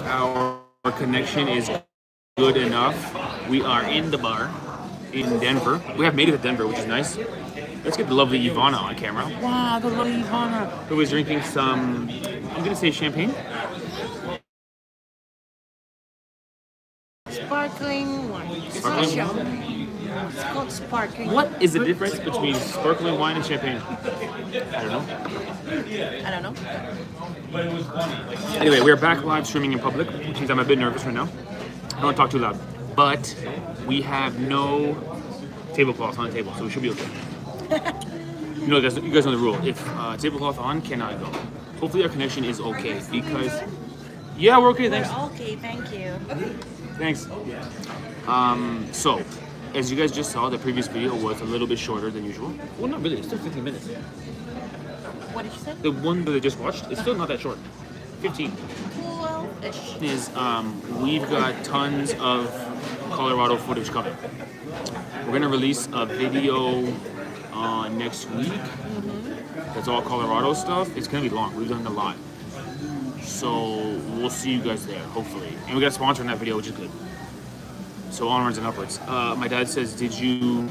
our connection is good enough. We are in the bar in Denver. We have made it to Denver, which is nice. Let's get the lovely Ivana on camera. Wow, the lovely Ivana. Who is drinking some, I'm going to say champagne. Sparkling wine. It's not champagne. It's called sparkling. What is the difference between sparkling wine and champagne? I don't know. I don't know. Anyway, we're back live streaming in public, which means I'm a bit nervous right now. I don't want to talk too loud. But we have no tablecloth on the table, so we should be okay. You guys know the rule. If tablecloth on, cannot go. Hopefully our connection is okay because... Yeah, we're okay, thanks. We're okay, thank you. Thanks. So, as you guys just saw, the previous video was a little bit shorter than usual. Well, not really. It's still 15 minutes. What did you say? The one that I just watched, it's still not that short. 15. 12-ish. We've got tons of Colorado footage coming. We're going to release a video next week. That's all Colorado stuff. It's going to be long. We've done a lot. So we'll see you guys there, hopefully. And we got a sponsor in that video, which is good. So onwards and upwards. My dad says, did you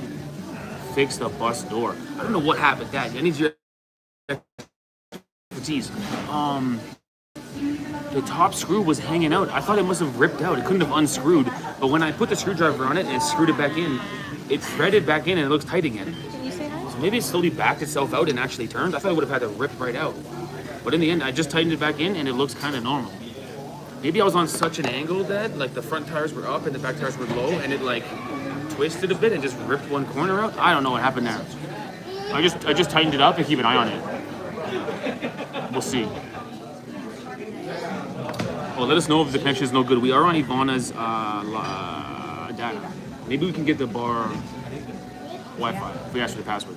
fix the bus door? I don't know what happened, Dad. I need your expertise. The top screw was hanging out. I thought it must have ripped out. It couldn't have unscrewed. But when I put the screwdriver on it and screwed it back in, it threaded back in and it looks tight again. Can you say hi? So maybe it slowly backed itself out and actually turned. I thought it would have had to rip right out. But in the end, I just tightened it back in and it looks kind of normal. Maybe I was on such an angle that like the front tires were up and the back tires were low and it like twisted a bit and just ripped one corner out. I don't know what happened there. I just tightened it up and keep an eye on it. We'll see. Well, let us know if the connection is no good. We are on Ivana's data. Maybe we can get the bar Wi-Fi if we ask for the password.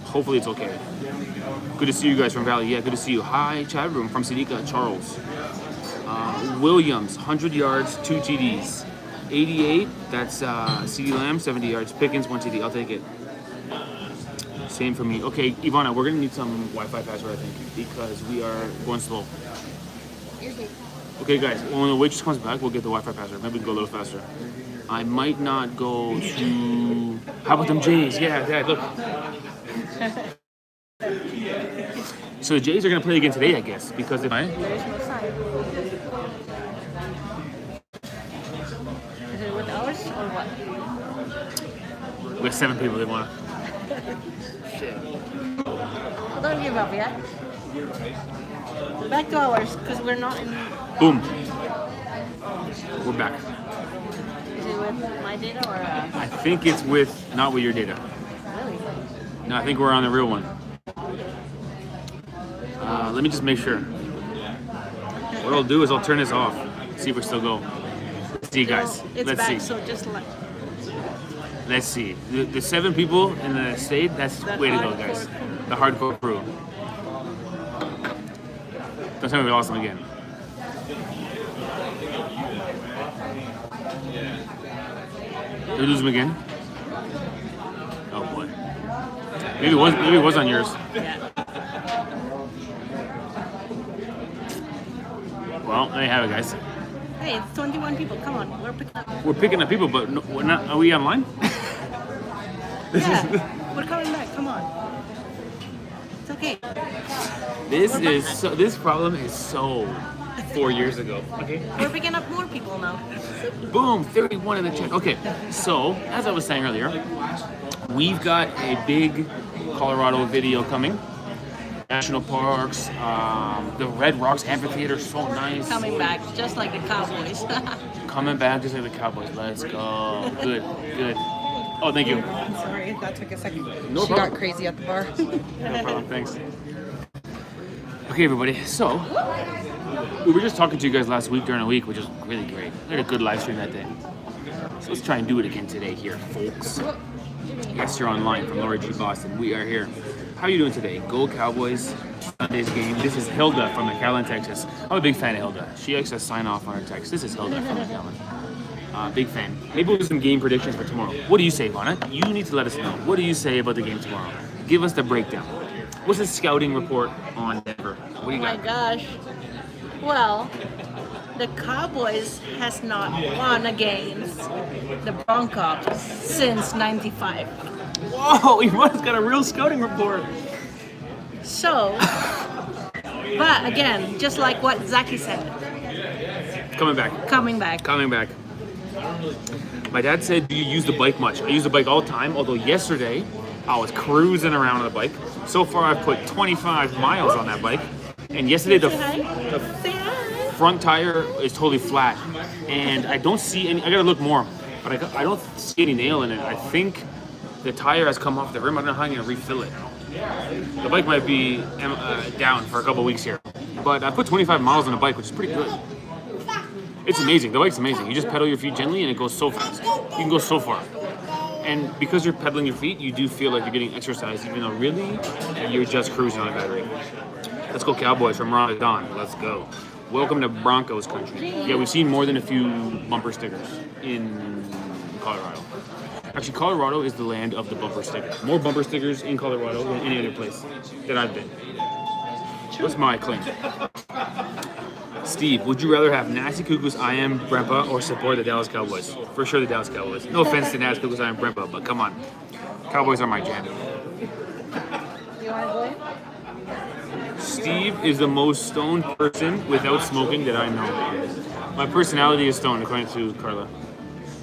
Hopefully it's okay. Good to see you guys from Valley. Yeah, good to see you. Hi, chat room from Sidika, Charles. Williams, 100 yards, 2 TDs. 88, that's CD Lamb, 70 yards. Pickens, 1 TD. I'll take it. Same for me. Okay, Ivana, we're going to need some Wi-Fi password, I think, because we are going slow. Okay, guys, when the waitress comes back, we'll get the Wi-Fi password. Maybe we can go a little faster. I might not go to... How about them Jays? Yeah, Dad, look. So the Jays are going to play again today, I guess, because if I... There's no sign. Is it with ours or what? We have 7 people that want to... Shit. Well, don't give up yet. Back to ours, because we're not in... Boom. We're back. Is it with my data or... I think it's with... Not with your data. Really? No, I think we're on the real one. Let me just make sure. What I'll do is I'll turn this off. See if we still go. See, guys. It's Let's back, see. so just like... Let's see. The 7 people in the state, that's the way to go, guys. The hardcore crew. Don't tell me we lost them again. Did we lose them again? Oh boy. Maybe it was on yours. Yeah. Well, there you have it, guys. Hey, it's 21 people. Come on, we're picking up. We're picking up people, but no, we're not. Are we online? Yeah, we're coming back. Come on. It's okay. This problem is so 4 years ago. Okay. We're picking up more people now. Boom, 31 in the chat. Okay, so as I was saying earlier, we've got a big Colorado video coming. National parks, the Red Rocks Amphitheater, so nice. Coming back, just like the Cowboys. Coming back just like the Cowboys. Let's go. Good, good. Oh, thank you. Sorry, that took a second. No She problem. got crazy at the bar. No problem, thanks. Okay, everybody, so we were just talking to you guys last week during the week, which was really great. We had a good live stream that day. So let's try and do it again today here, folks. Yes, you're online from Laura G. Boston. We are here. How are you doing today? Go Cowboys, Sunday's game. This is Hilda from McAllen, Texas. I'm a big fan of Hilda. She likes to sign off on her text. This is Hilda from McAllen. Big fan. Maybe we'll do some game predictions for tomorrow. What do you say, Vonna? You need to let us know. What do you say about the game tomorrow? Give us the breakdown. What's the scouting report on Denver? What do you Oh my got? gosh. Well, the Cowboys has not won against the Broncos since '95. Whoa, Ivan's got a real scouting report. So, but again, just like what Zaki said, Coming back. coming back. Coming back. My dad said, do you use the bike much? I use the bike all the time, although yesterday I was cruising around on the bike. So far I've put 25 miles on that bike. And yesterday the Say hi. front tire is totally flat. And I don't see any, I gotta look more, but I don't see any nail in it. I think the tire has come off the rim. I don't know how I'm gonna refill it. The bike might be down for a couple weeks here. But I put 25 miles on a bike, which is pretty good. It's amazing. The bike's amazing. You just pedal your feet gently and it goes so fast. You can go so far. And because you're pedaling your feet, you do feel like you're getting exercise, even though really you're just cruising on a battery. Let's go Cowboys from Ramadan. Let's go. Welcome to Broncos country. Yeah, we've seen more than a few bumper stickers in Colorado. Actually, Colorado is the land of the bumper sticker. More bumper stickers in Colorado than any other place that I've been. That's my claim. Steve, would you rather have Nasty Cuckoo's I Am Brempa or support the Dallas Cowboys? For sure the Dallas Cowboys. No offense to Nasty Cuckoo's I Am Brempa, but come on. Cowboys are my jam. You want to go in? Steve is the most stoned person without smoking that I know. My personality is stoned, according to Carla.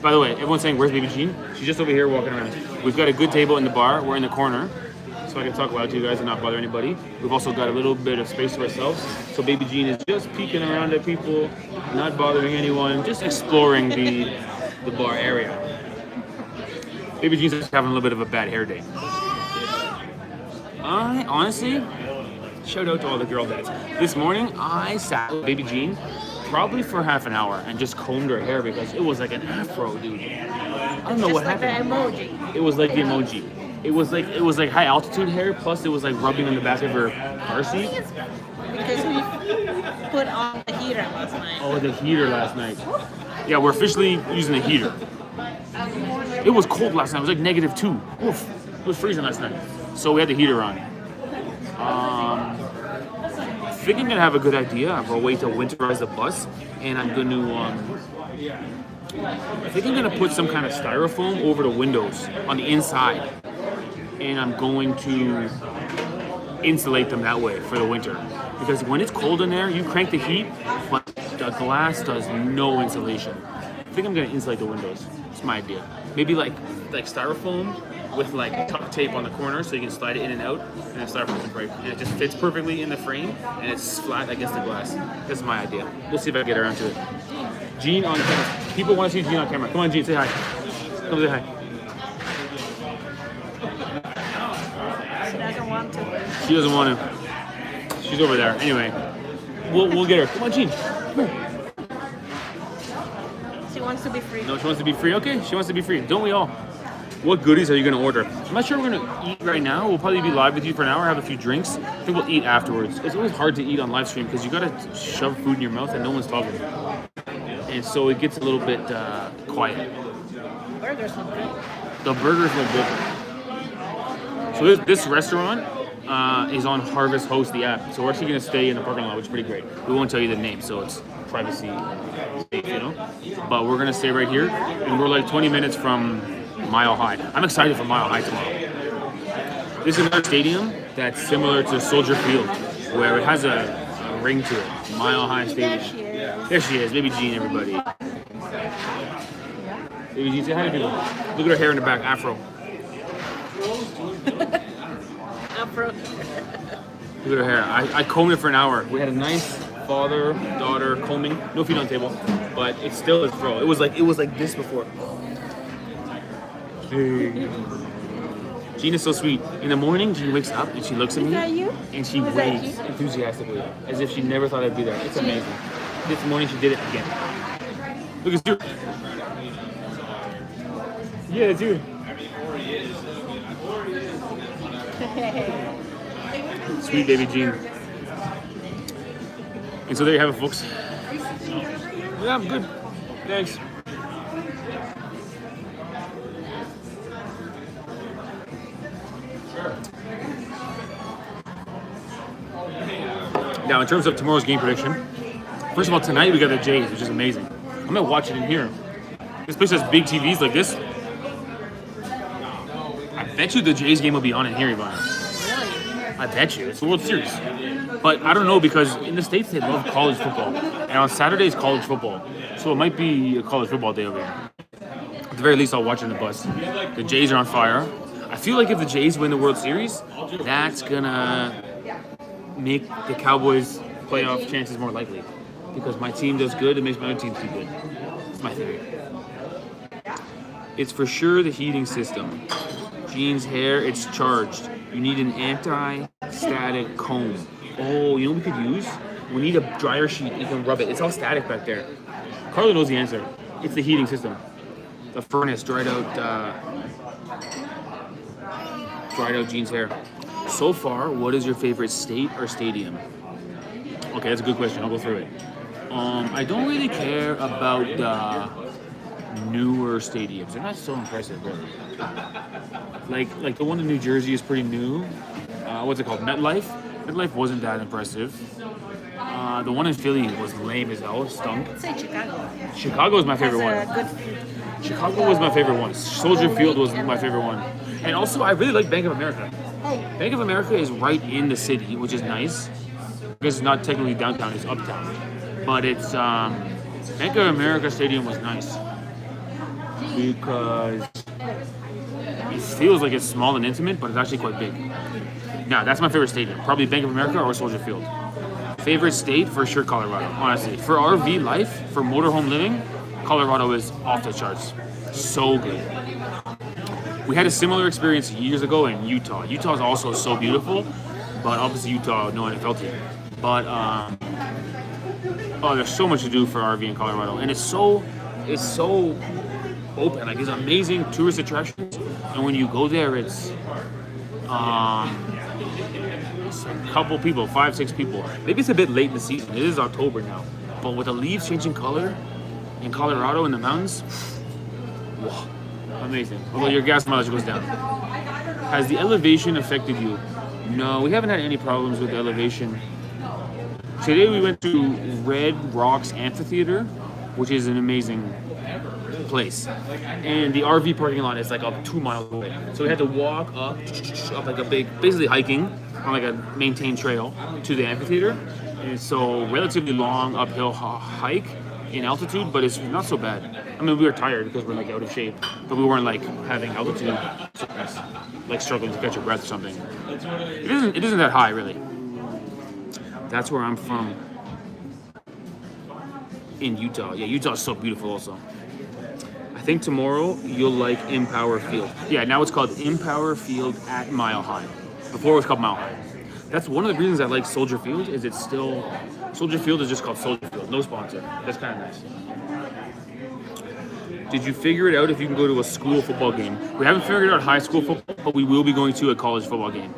By the way, everyone's saying, where's Baby Jean? She's just over here walking around. We've got a good table in the bar. We're in the corner, so I can talk loud to you guys and not bother anybody. We've also got a little bit of space to ourselves. So Baby Jean is just peeking around at people, not bothering anyone, just exploring the bar area. Baby Jean's just having a little bit of a bad hair day. I honestly, shout out to all the girl dads. This morning, I sat with Baby Jean probably for half an hour and just combed her hair because it was like an afro, dude. I don't know Just what like happened. the emoji. It was like the emoji. It was like high altitude hair, plus it was like rubbing on the back of her car seat. Because we put on the heater last night. Oh, the heater last night. Yeah, we're officially using the heater. It was cold last night. It was like -2. Oof. It was freezing last night. So we had the heater on. I think I'm gonna have a good idea of a way to winterize the bus, and I'm gonna I think I'm gonna put some kind of styrofoam over the windows on the inside, and I'm going to insulate them that way for the winter. Because when it's cold in there, you crank the heat, but the glass does no insulation. I think I'm gonna insulate the windows. That's my idea. Maybe like styrofoam with like tuck tape on the corner so you can slide it in and out, and the styrofoam doesn't break. And it just fits perfectly in the frame, and it's flat against the glass. That's my idea. We'll see if I can get around to it. Jean on camera. People want to see Jean on camera. Come on, Jean, say hi. Come say hi. She doesn't want to. She doesn't want to. She's over there. Anyway, we'll get her. Come on, Jean. Come here. She wants to be free. No, she wants to be free. Okay, she wants to be free. Don't we all? What goodies are you gonna order? I'm not sure we're gonna eat right now. We'll probably be live with you for an hour, have a few drinks. I think we'll eat afterwards. It's always hard to eat on live stream because you gotta shove food in your mouth and no one's talking. And so it gets a little bit quiet. Burgers look good. The burgers look good. So this restaurant is on Harvest Host, the app. So we're actually gonna stay in the parking lot, which is pretty great. We won't tell you the name, so it's privacy safe, you know. But we're gonna stay right here, and we're like 20 minutes from Mile High. I'm excited for Mile High tomorrow. This is another stadium that's similar to Soldier Field, where it has a ring to it. Mile High There Stadium. she is. There she is, Baby Jean, everybody. Baby Jean, say hi to people. Look at her hair in the back, afro. Afro. Look at her hair. I combed it for an hour. We had a nice father-daughter combing. No feet on table, but it still is fro. It was like this before. Hey. Jean is so sweet. In the morning, Jean wakes up and she looks at me Is that you? and she Was that waves you? enthusiastically, as if she never thought I'd be there. It's amazing. This morning she did it again. Look, it's you. Yeah, it's you. Sweet baby Jean. And so there you have it, folks. Yeah, I'm good. Thanks. Now, in terms of tomorrow's game prediction, First of all, tonight we got the Jays, which is amazing. I'm gonna watch it in here. This place has big TVs like this. I bet you the Jays game will be on in here, Ivana. Really? I bet you. It's the World Series. But I don't know because in the States they love college football. And on Saturday is college football. So it might be a college football day over here. At the very least, I'll watch it on the bus. The Jays are on fire. I feel like if the Jays win the World Series, that's gonna make the Cowboys' playoff chances more likely. Because my team does good, it makes my own team do good. It's my theory. It's for sure the heating system. Jean's hair, it's charged. You need an anti-static comb. Oh, you know what we could use? We need a dryer sheet. You can rub it. It's all static back there. Carla knows the answer. It's the heating system. The furnace dried out Jean's hair. So far, what is your favorite state or stadium? Okay, that's a good question. I'll go through it. I don't really care about the newer stadiums. They're not so impressive, really. Like the one in New Jersey is pretty new. What's it called? MetLife? MetLife wasn't that impressive. The one in Philly was lame as hell. It stunk. I'd say Chicago. Chicago is my favorite one. Chicago was my favorite one. Soldier Field was my favorite one. And also, I really like Bank of America. Bank of America is right in the city, which is nice. Because it's not technically downtown, it's uptown. But it's, Bank of America Stadium was nice. Because it feels like it's small and intimate, but it's actually quite big. Now, that's my favorite stadium. Probably Bank of America or Soldier Field. Favorite state, for sure, Colorado, honestly. For RV life, for motorhome living, Colorado is off the charts. So good. We had a similar experience years ago in Utah. Utah is also so beautiful, but obviously Utah, no NFL team. But, there's so much to do for RV in Colorado. And it's so open. Like, there's amazing tourist attractions. And when you go there, it's a couple people, 5-6 people. Maybe it's a bit late in the season. It is October now. But with the leaves changing color in Colorado in the mountains, whoa, amazing. Although your gas mileage goes down. Has the elevation affected you? No, we haven't had any problems with the elevation. Today we went to Red Rocks Amphitheater, which is an amazing place. And the RV parking lot is like up 2 miles away. So we had to walk up like a big, basically hiking on like a maintained trail to the amphitheater. And so relatively long uphill hike in altitude, but it's not so bad. I mean, we were tired because we're like out of shape, but we weren't like having altitude sickness, like struggling to catch your breath or something. It isn't that high, really. That's where I'm from. In Utah. Yeah, Utah is so beautiful also. I think tomorrow you'll like Empower Field. Yeah, now it's called Empower Field at Mile High. Before it was called Mile High. That's one of the reasons I like Soldier Field, is it's still... Soldier Field is just called Soldier Field. No sponsor. That's kind of nice. Did you figure it out if you can go to a school football game? We haven't figured out high school football, but we will be going to a college football game.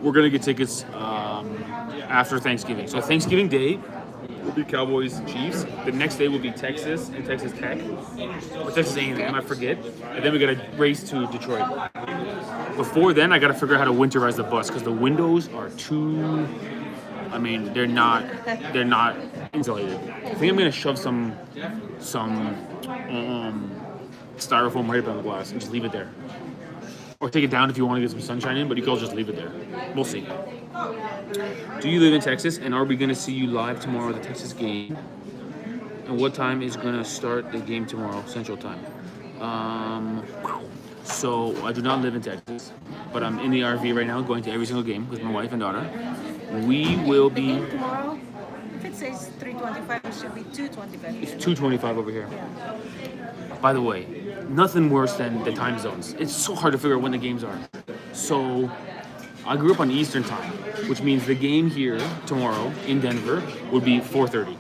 We're going to get tickets after Thanksgiving. So Thanksgiving Day will be Cowboys and Chiefs. The next day will be Texas and Texas Tech. Or Texas A&M, I forget. And then we got to race to Detroit. Before then, I got to figure out how to winterize the bus because the windows are too... I mean, they're not insulated. I think I'm going to shove some styrofoam right up on the glass and just leave it there. Or take it down if you want to get some sunshine in, but you can also just leave it there. We'll see. Do you live in Texas, and are we going to see you live tomorrow at the Texas game? And what time is going to start the game tomorrow, Central Time? So I do not live in Texas, but I'm in the RV right now going to every single game with my wife and daughter. We will be... Tomorrow, if it says 3:25, it should be 2:25. It's 2:25 over here. By the way, nothing worse than the time zones. It's so hard to figure out when the games are. So I grew up on Eastern time, which means the game here tomorrow in Denver would be 4:30.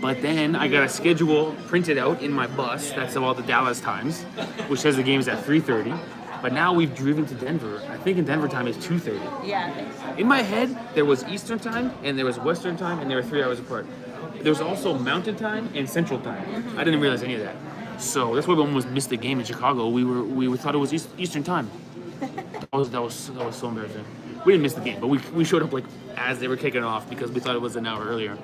But then I got a schedule printed out in my bus that's about the Dallas times, which says the game's at 3:30. But now we've driven to Denver. I think in Denver time is 2:30. Yeah, I think so. In my head, there was Eastern time and there was Western time, and they were 3 hours apart. There was also Mountain time and Central time. I didn't realize any of that. So that's why we almost missed the game in Chicago. We thought it was Eastern time. That was so embarrassing. We didn't miss the game, but we showed up like as they were kicking off because we thought it was an hour earlier.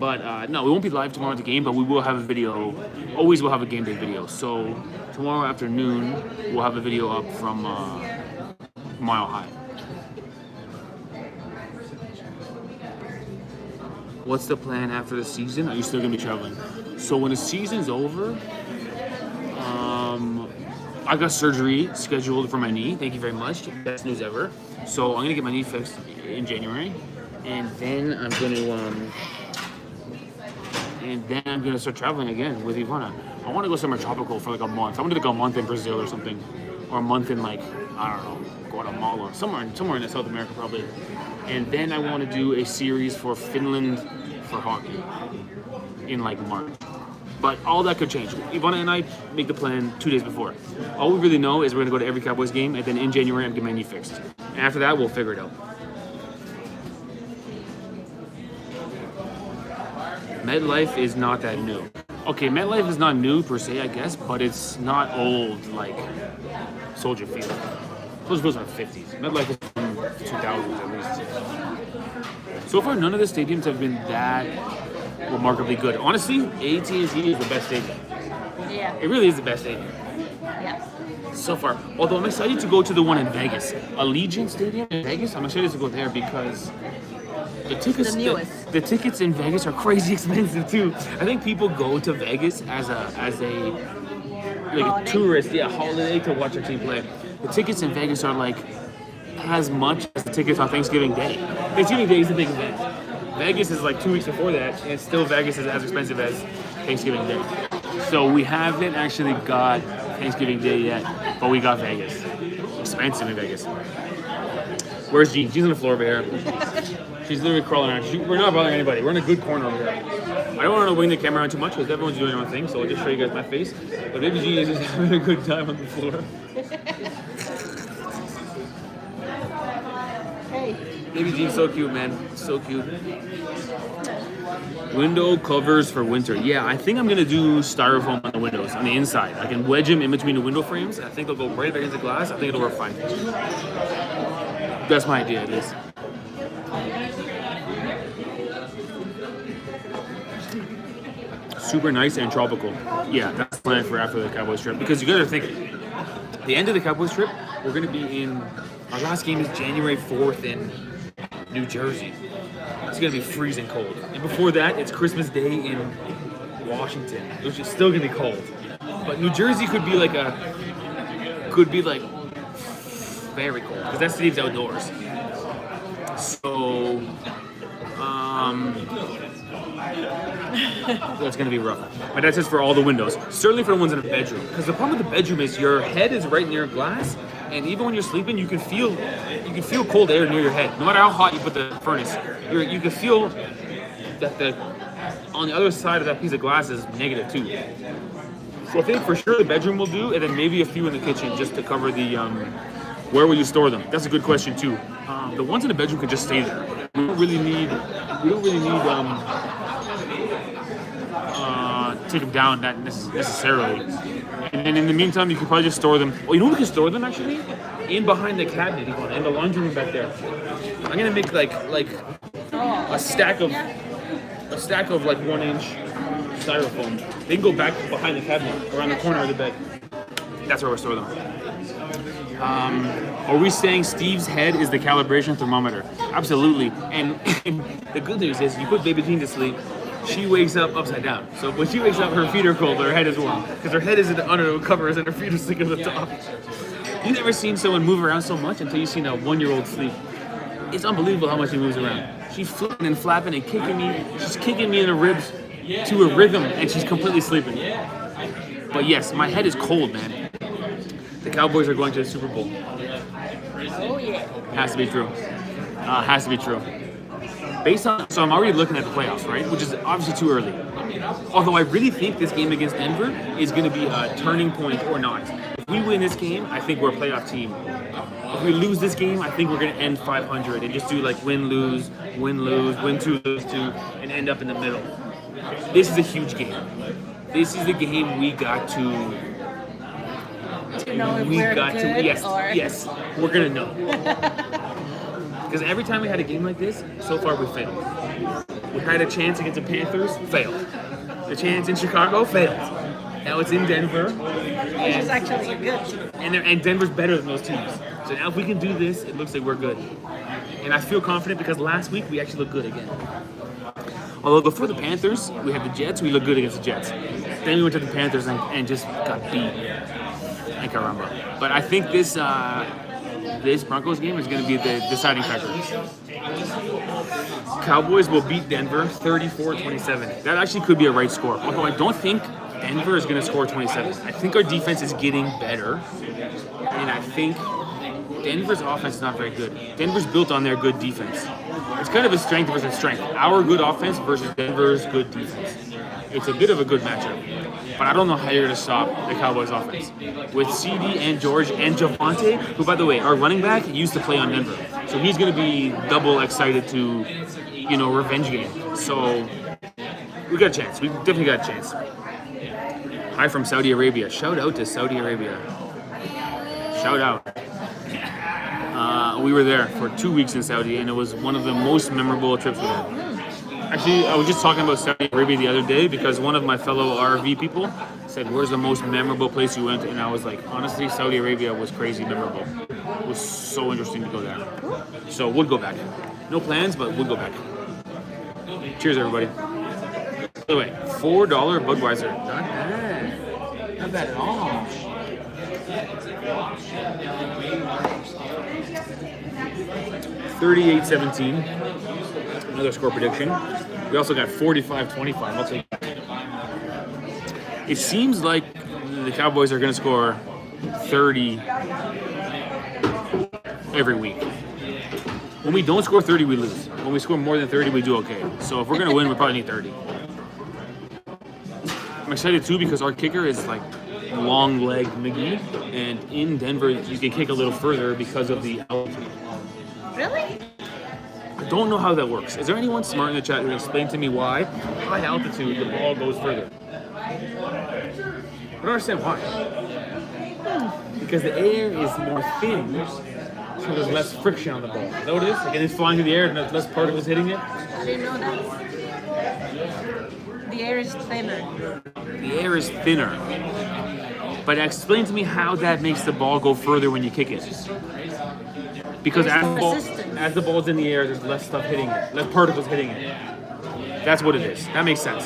But no, we won't be live tomorrow at the game, but we will have a video. Always will have a game day video. So tomorrow afternoon, we'll have a video up from Mile High. What's the plan after the season? Are you still going to be traveling? So when the season's over, I got surgery scheduled for my knee. Thank you very much. Best news ever. So I'm going to get my knee fixed in January. And then I'm going to start traveling again with Ivana. I want to go somewhere tropical for like a month. I want to go a month in Brazil or something. Or a month in like, I don't know, Guatemala. Somewhere in South America probably. And then I want to do a series for Finland for hockey in like March. But all that could change. Ivana and I make the plan 2 days before. All we really know is we're going to go to every Cowboys game, and then in January I'm getting my knee fixed. And after that, we'll figure it out. MetLife is not that new. Okay, MetLife is not new per se, I guess, but it's not old like Soldier Field. Those are 50s. MetLife is from 2000s at least. So far, none of the stadiums have been that remarkably good. Honestly, AT&T is the best stadium. Yeah. It really is the best stadium. Yeah. So far. Although I'm excited to go to the one in Vegas. Allegiant Stadium in Vegas, I'm excited to go there because the tickets, The newest. the tickets in Vegas are crazy expensive too. I think people go to Vegas as a Holiday? tourist, holiday to watch their team play. The tickets in Vegas are like as much as the tickets on Thanksgiving Day. Thanksgiving Day is the big event. Vegas is like 2 weeks before that, and still Vegas is as expensive as Thanksgiving Day. So we haven't actually got Thanksgiving Day yet, but we got Vegas. Expensive in Vegas. Where's Jean? She's on the floor over here. She's literally crawling around. We're not bothering anybody. We're in a good corner over here. I don't want to wing the camera around too much because everyone's doing their own thing, so I'll just show you guys my face. But baby Jean is just having a good time on the floor. Hey. Baby Jean's so cute, man. So cute. Window covers for winter. Yeah, I think I'm going to do styrofoam on the windows, on the inside. I can wedge them in between the window frames. I think they'll go right back against the glass. I think it'll work fine. That's my idea, at least. Super nice and tropical. Yeah, that's the plan for after the Cowboys trip. Because you guys are thinking, the end of the Cowboys trip, we're going to be in... Our last game is January 4th in New Jersey. It's going to be freezing cold. And before that, it's Christmas Day in Washington, which is still going to be cold. But New Jersey could be like very cold, because that city's outdoors. So, that's going to be rough. But that's just for all the windows. Certainly for the ones in the bedroom. Because the problem with the bedroom is your head is right near glass, and even when you're sleeping, you can feel cold air near your head. No matter how hot you put the furnace, you can feel that on the other side of that piece of glass is negative too. So I think for sure the bedroom will do, and then maybe a few in the kitchen just to cover the. Where will you store them? That's a good question too. The ones in the bedroom can just stay there. We don't really need take them down that necessarily. And then in the meantime, you can probably just store them. Well, you know where we can store them actually? In behind the cabinet, in the laundry room back there. I'm gonna make like a stack of like 1-inch styrofoam. They can go back behind the cabinet, around the corner of the bed. That's where we'll store them. Are we saying Steve's head is the calibration thermometer? Absolutely. And the good news is you put baby Jean to sleep, she wakes up upside down. So when she wakes up, her feet are cold, but her head is warm. Because her head is under the covers and her feet are sticking to the top. You've never seen someone move around so much until you've seen a 1-year-old sleep. It's unbelievable how much she moves around. She's flipping and flapping and kicking me. She's kicking me in the ribs to a rhythm, and she's completely sleeping. But yes, my head is cold, man. The Cowboys are going to the Super Bowl. Oh yeah. Has to be true. Has to be true. So I'm already looking at the playoffs, right? Which is obviously too early. Although I really think this game against Denver is going to be a turning point or not. If we win this game, I think we're a playoff team. If we lose this game, I think we're going to end 500 and just do like win, lose, win, two, lose, two, and end up in the middle. This is a huge game. This is the game we got to know if we're good yes, we're going to know. Because every time we had a game like this, so far we failed. We had a chance against the Panthers, failed. The chance in Chicago, failed. Now it's in Denver. Which is actually good. And Denver's better than those teams. So now if we can do this, it looks like we're good. And I feel confident because last week we actually looked good again. Although before the Panthers, we had the Jets, we looked good against the Jets. Then we went to the Panthers and just got beat. And caramba. But I think this Broncos game is going to be the deciding factor. Cowboys will beat Denver 34-27. That actually could be a right score. Although I don't think Denver is going to score 27. I think our defense is getting better. And I think Denver's offense is not very good. Denver's built on their good defense. It's kind of a strength versus strength. Our good offense versus Denver's good defense. It's a bit of a good matchup. But I don't know how you're going to stop the Cowboys offense. With CD and George and Javonte, who, by the way, our running back used to play on Denver. So he's going to be double excited to, revenge game. So we got a chance. We definitely got a chance. Hi from Saudi Arabia. Shout out to Saudi Arabia. Shout out. We were there for 2 weeks in Saudi, and it was one of the most memorable trips we had. Actually, I was just talking about Saudi Arabia the other day because one of my fellow RV people said, "Where's the most memorable place you went?" And I was like, honestly, Saudi Arabia was crazy memorable. It was so interesting to go there. So we'll go back. No plans, but we'll go back. Cheers, everybody. By the way, $4 Budweiser. Not bad. Not bad at all. $38-17. Another score prediction. We also got 45-25. I'll take that. It seems like the Cowboys are going to score 30 every week. When we don't score 30, we lose. When we score more than 30, we do okay. So if we're going to win, we probably need 30. I'm excited too because our kicker is like long leg McGee, and in Denver you can kick a little further because of the altitude. Really? I don't know how that works. Is there anyone smart in the chat who can explain to me why high altitude the ball goes further? I don't understand why. Because the air is more thin, so there's less friction on the ball. Is that what it is? Like, and it's flying through the air and there's less particles hitting it? I didn't know that. The air is thinner. The air is thinner. But explain to me how that makes the ball go further when you kick it. Because as the ball's in the air, there's less stuff hitting it, less particles hitting it. That's what it is. That makes sense.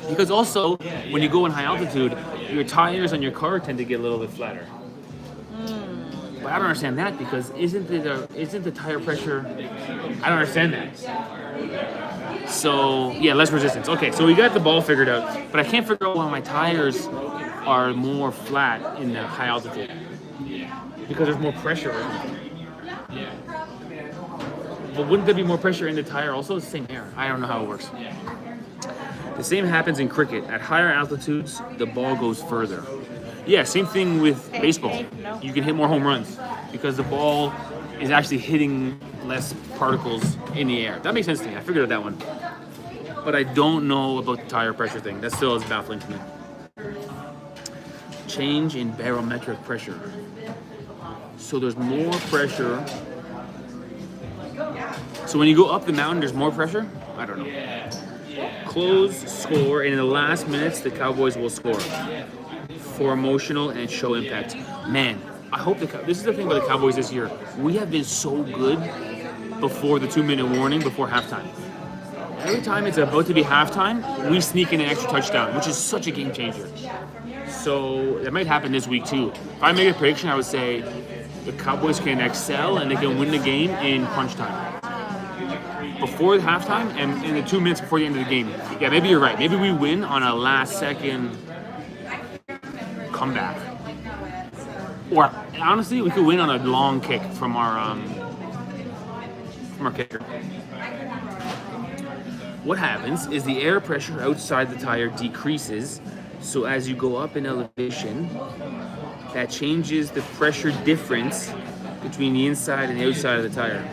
Because also, when you go in high altitude, your tires on your car tend to get a little bit flatter. But I don't understand that because isn't the tire pressure? I don't understand that. So yeah, less resistance. Okay, so we got the ball figured out, but I can't figure out why my tires are more flat in the high altitude. Because there's more pressure. But wouldn't there be more pressure in the tire also? It's the same air. I don't know how it works. The same happens in cricket. At higher altitudes, the ball goes further. Yeah, same thing with baseball. You can hit more home runs because the ball is actually hitting less particles in the air. That makes sense to me. I figured out that one. But I don't know about the tire pressure thing. That still is baffling to me. Change in barometric pressure. So there's more pressure. So when you go up the mountain, there's more pressure? I don't know. Close, score, and in the last minutes, the Cowboys will score for emotional and show impact. Man, I hope this is the thing about the Cowboys this year. We have been so good before the 2-minute warning, before halftime. Every time it's about to be halftime, we sneak in an extra touchdown, which is such a game changer. So that might happen this week too. If I make a prediction, I would say the Cowboys can excel and they can win the game in crunch time. Before halftime and in the 2 minutes before the end of the game. Yeah, maybe you're right. Maybe we win on a last-second comeback. Or honestly, we could win on a long kick from our kicker. What happens is the air pressure outside the tire decreases. So as you go up in elevation, that changes the pressure difference between the inside and the outside of the tire.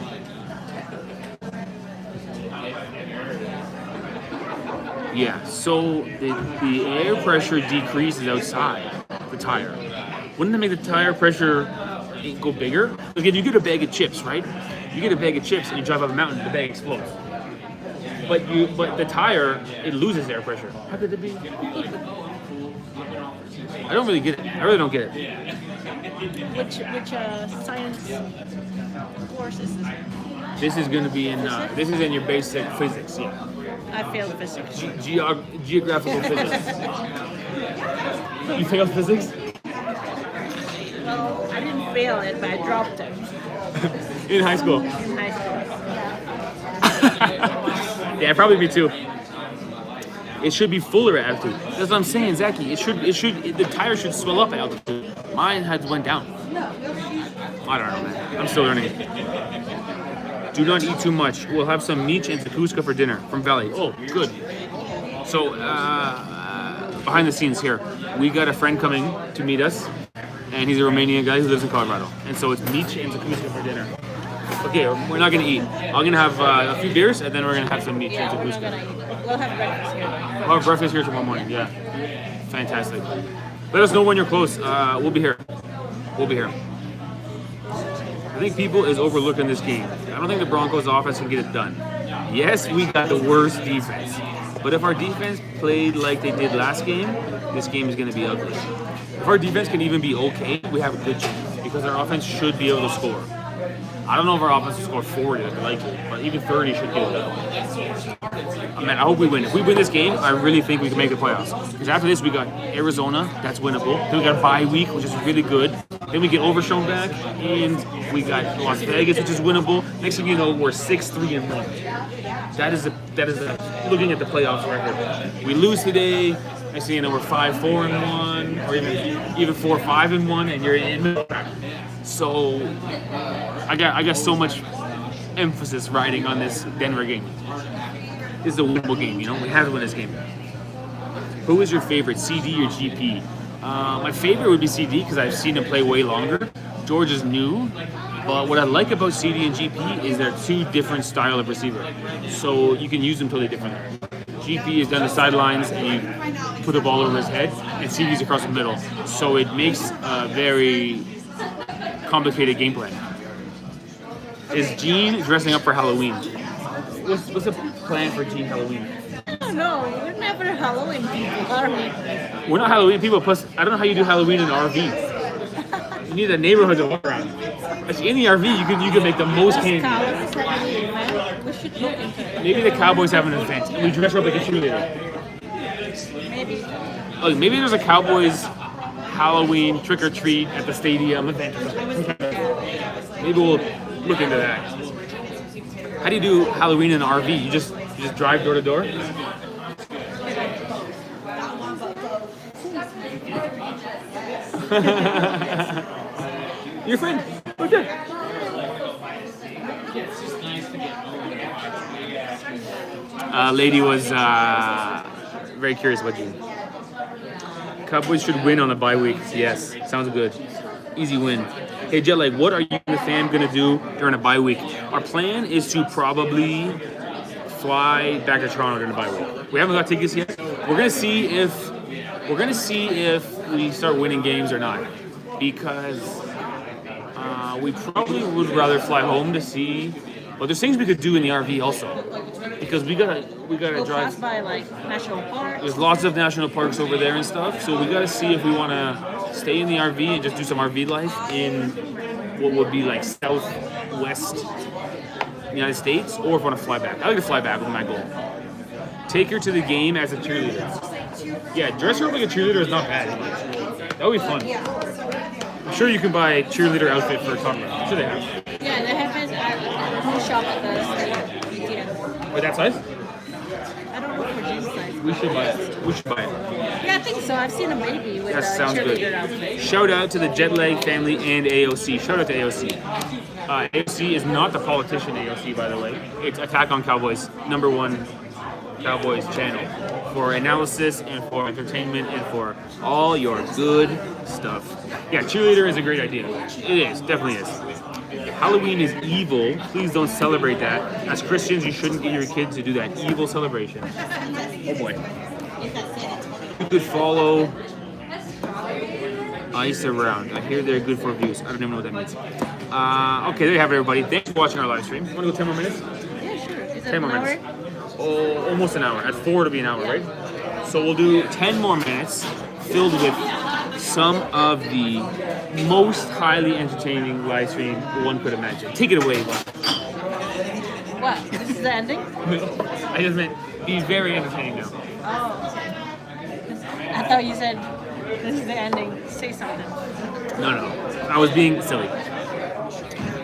Yeah, so the air pressure decreases outside the tire. Wouldn't that make the tire pressure go bigger? Like if you get a bag of chips, right? You get a bag of chips and you drive up a mountain, the bag explodes. but the tire, it loses air pressure. How could it be? I don't really get it. I really don't get it. Which science course is this? This is going to be in this is in your basic physics. Yeah. I failed physics. Geographical physics. You failed physics? Well, I didn't fail it, but I dropped it In high school. in high school. Yeah, probably me too. It should be fuller at altitude. That's what I'm saying, Zachy. The tire should swell up at altitude. Mine went down. I don't know, man. I'm still learning. Do not eat too much. We'll have some meat and zakuska for dinner from Valley. Oh, good. So, behind the scenes here, we got a friend coming to meet us, and he's a Romanian guy who lives in Colorado. And so it's meat and zakuska for dinner. Okay, we're not gonna eat. I'm gonna have a few beers, and then we're gonna have some meat Yeah, and we're not zakuska. gonna eat. We'll have breakfast here. We'll have breakfast here tomorrow morning. Yeah, fantastic. Let us know when you're close. We'll be here. We'll be here. I think people is overlooking this game. I don't think the Broncos offense can get it done. Yes, we got the worst defense. But if our defense played like they did last game, this game is going to be ugly. If our defense can even be okay, we have a good chance because our offense should be able to score. I don't know if our offense will score 40 like I like it, but even 30 should get it done. Man, I hope we win. If we win this game, I really think we can make the playoffs. Because after this, we got Arizona, that's winnable. Then we got a bye week, which is really good. Then we get Overshown back, and we got Las Vegas, which is winnable. Next thing you know, we're 6-3-1. That is looking at the playoffs record. We lose today. Next thing you know, we're 5-4-1, or even 4-5-1, and you're in. So I got so much emphasis riding on this Denver game. This is a winnable game, you know. We have to win this game. Who is your favorite, CD or GP? My favorite would be CD because I've seen him play way longer. George is new, but what I like about CD and GP is they're two different style of receiver. So you can use them totally differently. GP is down the sidelines and you put the ball over his head, and CD's across the middle. So it makes a very complicated game plan. Is Gene dressing up for Halloween? What's the plan for Gene Halloween? I don't know. We're never Halloween people, are we? We're not Halloween people. Plus, I don't know how you do Halloween in an RV. You need a neighborhood to walk around. Actually, in the RV, you can make the most candy. Cowboys have an event. We should look into it. Maybe the Cowboys have an event, and we dress her up like a cheerleader. Maybe. Oh, maybe there's a Cowboys Halloween trick or treat at the stadium event. Maybe we'll look into that. How do you do Halloween in an RV? You just drive door to door? Your friend. Okay. Lady was very curious about you. Cowboys should win on a bye week. Yes, sounds good. Easy win. Hey, JetLag, what are you and the fam going to do during a bye week? Our plan is to probably fly back to Toronto during the bye week. We haven't got tickets yet. We're going to see if we start winning games or not. Because we probably would rather fly home to see. Well, there's things we could do in the RV also. Because we gotta We'll drive. pass by like national parks. There's lots of national parks over there and stuff, so we gotta see if we wanna stay in the RV and just do some RV life in what would be like southwest United States, or if we wanna fly back. I like to fly back with my goal. Take her to the game as a cheerleader. Yeah, dress her up like a cheerleader is not bad. That would be fun. I'm sure you can buy a cheerleader outfit for a toddler. I'm sure they have. Yeah, they have it at the shop at the BTS. Wait, that size? I don't know for jeans size. We should buy it. Yeah, I think so. I've seen a baby with That a sounds good. cheerleader outfit. Shout out to the JetLag family and AOC. Shout out to AOC. AOC is not the politician AOC, by the way. It's Attack on Cowboys, #1 Cowboys channel for analysis and for entertainment and for all your good stuff. Yeah, cheerleader is a great idea. It is, definitely is. Halloween is evil. Please don't celebrate that. As Christians, you shouldn't get your kids to do that evil celebration. Oh boy. You could follow Ice Around. I hear they're good for views. I don't even know what that means. Okay, there you have it, everybody. Thanks for watching our live stream. Want to go 10 more minutes? Yeah, sure. Is it 10 more an hour? minutes. almost an hour. At 4 to be an hour, right? So we'll do 10 more minutes filled with some of the most highly entertaining live stream one could imagine. Take it away, Yvonne. What? This is the ending? I just meant he's very entertaining now. Oh. I thought you said this is the ending. Say something. No. I was being silly.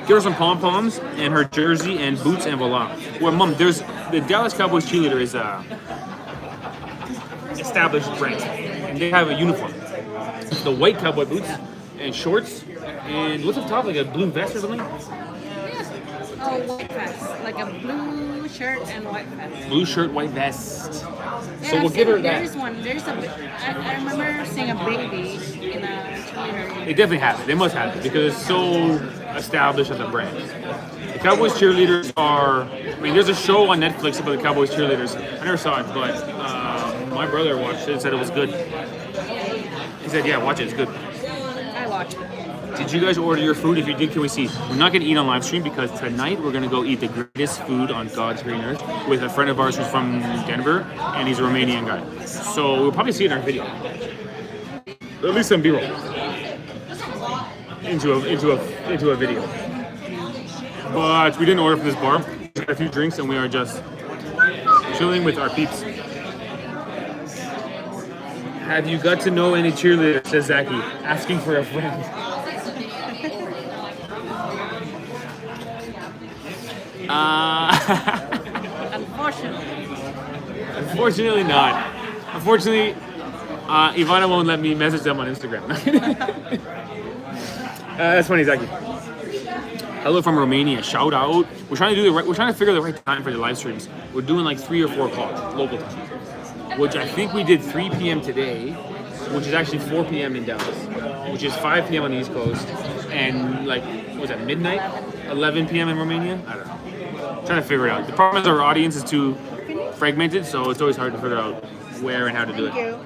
Give her some pom-poms and her jersey and boots and voila. Well, Mom, there's the Dallas Cowboys cheerleader is a established brand. And they have a uniform. It's the white cowboy boots and shorts and what's up top, like a blue vest or something? Oh, white vest. Like a blue shirt and white vest. Blue shirt, white vest. Yeah, So we'll give her that. There's one. I remember seeing a baby in a cheerleader. They definitely have it. They must have it because it's so established as a brand. The Cowboys cheerleaders are. I mean, there's a show on Netflix about the Cowboys cheerleaders. I never saw it, but my brother watched it and said it was good. He said, "Yeah, watch it. It's good." I watched it. Did you guys order your food? If you did, can we see? We're not going to eat on live stream because tonight we're going to go eat the greatest food on God's green earth with a friend of ours who's from Denver, and he's a Romanian guy. So we'll probably see it in our video. At least some B-roll into a video. But we didn't order from this bar. We got a few drinks, and we are just chilling with our peeps. Have you got to know any cheerleader? Says Zaki, asking for a friend. Unfortunately not. Unfortunately, Ivana won't let me message them on Instagram. That's funny, Zaki. Hello from Romania. Shout out. We're trying to figure the right time for the live streams. We're doing like 3 or 4 o'clock local time, which I think we did 3 p.m. today, which is actually 4 p.m. in Dallas, which is 5 p.m. on the East Coast, and like what was that, midnight? 11 p.m. in Romania? I don't know. Trying to figure it out. The problem is our audience is too fragmented, so it's always hard to figure out where and how to do it.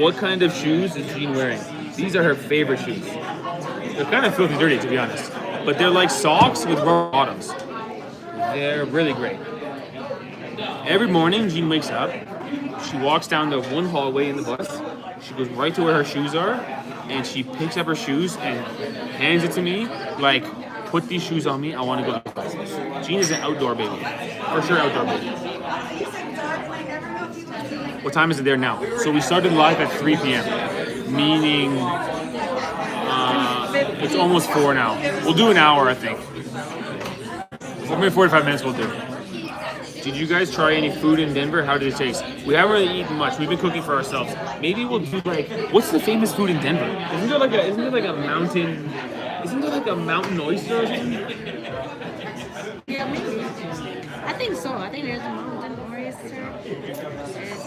What kind of shoes is Jean wearing? These are her favorite shoes. They're kind of filthy dirty, to be honest, but they're like socks with rubber bottoms. They're really great. Every morning, Jean wakes up. She walks down the one hallway in the bus. She goes right to where her shoes are, and she picks up her shoes and hands it to me like, put these shoes on me, I want to go outside. Jean is an outdoor baby. For sure outdoor baby. What time is it there now? So we started live at 3 p.m. Meaning it's almost 4 now. We'll do an hour, I think. Maybe 45 minutes we'll do. Did you guys try any food in Denver? How did it taste? We haven't really eaten much. We've been cooking for ourselves. Maybe we'll do like, what's the famous food in Denver? Isn't there like a mountain oyster or something? Yeah, maybe. I think so. I think there's a mountain oyster. There's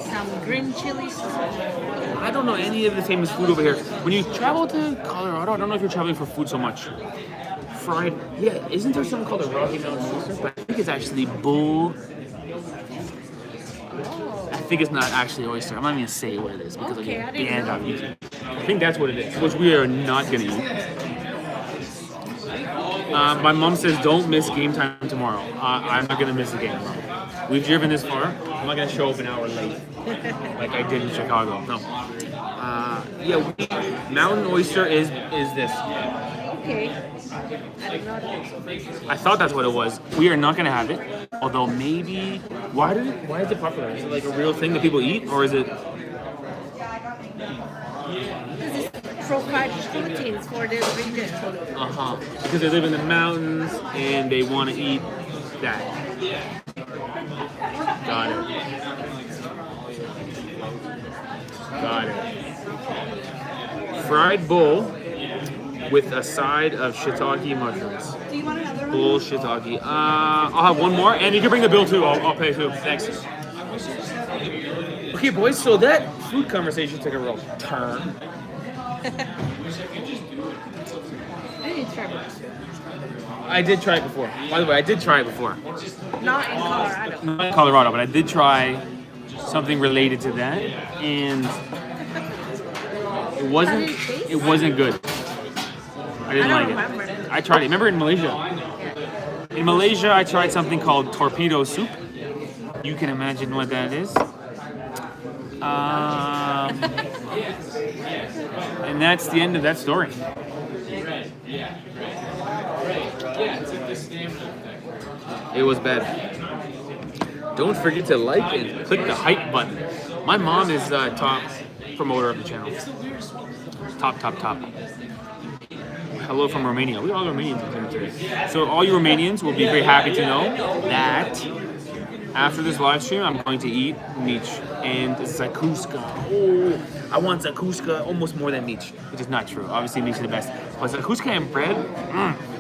some green chili sauce. I don't know any of the famous food over here. When you travel to Colorado, I don't know if you're traveling for food so much. Fried, yeah, isn't there something called a Rocky Mountain oyster? But I think it's actually bull. I think it's not actually oyster. I'm not even gonna say what it is because I get banned on YouTube. I think that's what it is, which we are not gonna eat. My mom says don't miss game time tomorrow. I'm not gonna miss the game tomorrow. We've driven this far. I'm not gonna show up an hour late like I did in Chicago. No. Mountain oyster is this. Okay. I thought that's what it was. We are not gonna have it. Although maybe why is it popular? Is it like a real thing that people eat, or is it? Provide proteins for the region. Because they live in the mountains and they want to eat that. Got it. Fried bull with a side of shiitake mushrooms. Do you want another one? Bull shiitake. I'll have one more, and you can bring the bill too. I'll pay too. Thanks. Okay, boys. So that food conversation took a real turn. I did try it before. By the way, I did try it before. Not in Colorado. Not in Colorado, but I did try something related to that, and it wasn't good. I didn't like it. I tried it. Remember in Malaysia? In Malaysia, I tried something called torpedo soup. You can imagine what that is. And that's the end of that story. It was bad. Don't forget to like and click the hype button. My mom is top promoter of the channel. Top. Hello from Romania. We all Romanians in today. So all you Romanians will be very happy to know that after this live stream, I'm going to eat meat and zakuska. Oh, I want zakuska almost more than meat, which is not true. Obviously, meat is the best. But zakuska and bread,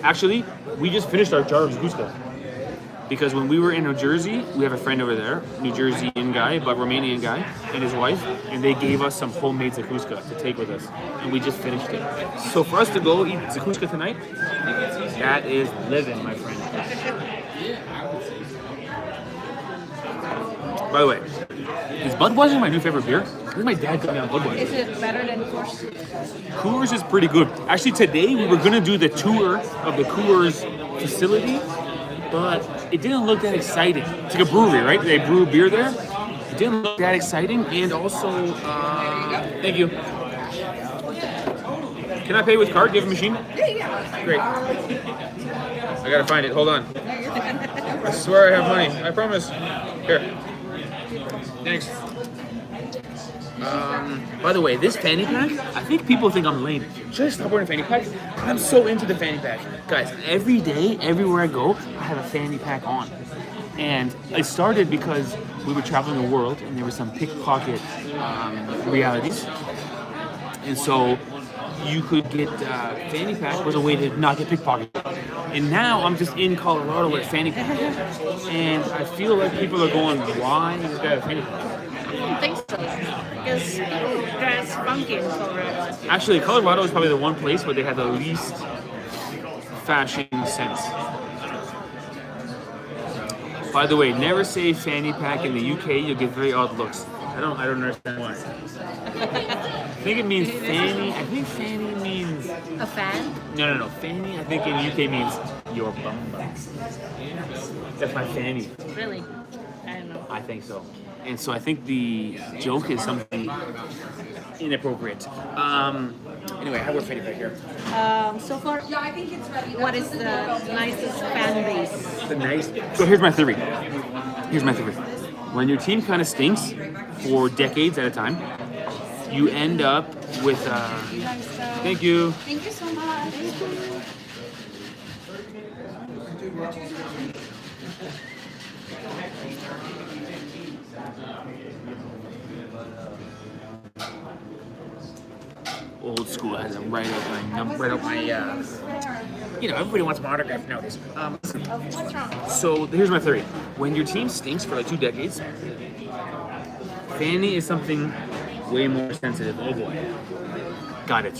actually, we just finished our jar of zakuska. Because when we were in New Jersey, we have a friend over there, New Jerseyan guy, but Romanian guy, and his wife, and they gave us some homemade zakuska to take with us, and we just finished it. So for us to go eat zakuska tonight, that is living, my friend. By the way, is Budweiser my new favorite beer? I think my dad got me on Budweiser. Is it better than Coors? Coors is pretty good. Actually, today we were gonna do the tour of the Coors facility, but it didn't look that exciting. It's like a brewery, right? They brew beer there. It didn't look that exciting, and also, thank you. Can I pay with card? Do you have a machine? Yeah. Great. I gotta find it. Hold on. I swear I have money. I promise. Here. Thanks. By the way, this fanny pack, I think people think I'm lame. Should I stop wearing fanny packs? I'm so into the fanny pack. Guys, every day, everywhere I go, I have a fanny pack on. And it started because we were traveling the world and there were some pickpocket realities. And so you could get fanny pack was a way to not get pickpocketed. And now I'm just in Colorado with a fanny pack. And I feel like people are going, why is this guy a fanny pack? I don't think so. Because people dress funky in Colorado. Actually, Colorado is probably the one place where they have the least fashion sense. By the way, never say fanny pack in the UK, you'll get very odd looks. I don't understand why. I think it means fanny. I think fanny means... A fan? No. Fanny, I think in UK means your bum. That's my fanny. Really? I don't know. I think so. And so I think the joke is something inappropriate. Anyway, I wear fanny pack here. So far, what is the nicest fan base? So here's my theory. When your team kind of stinks for decades at a time, you end up with... Thank you. Thank you so much. Old school has it right up my everybody wants my autograph nowadays. What's wrong? So here's my theory. When your team stinks for like 2 decades, fanny is something way more sensitive. Oh boy. Got it.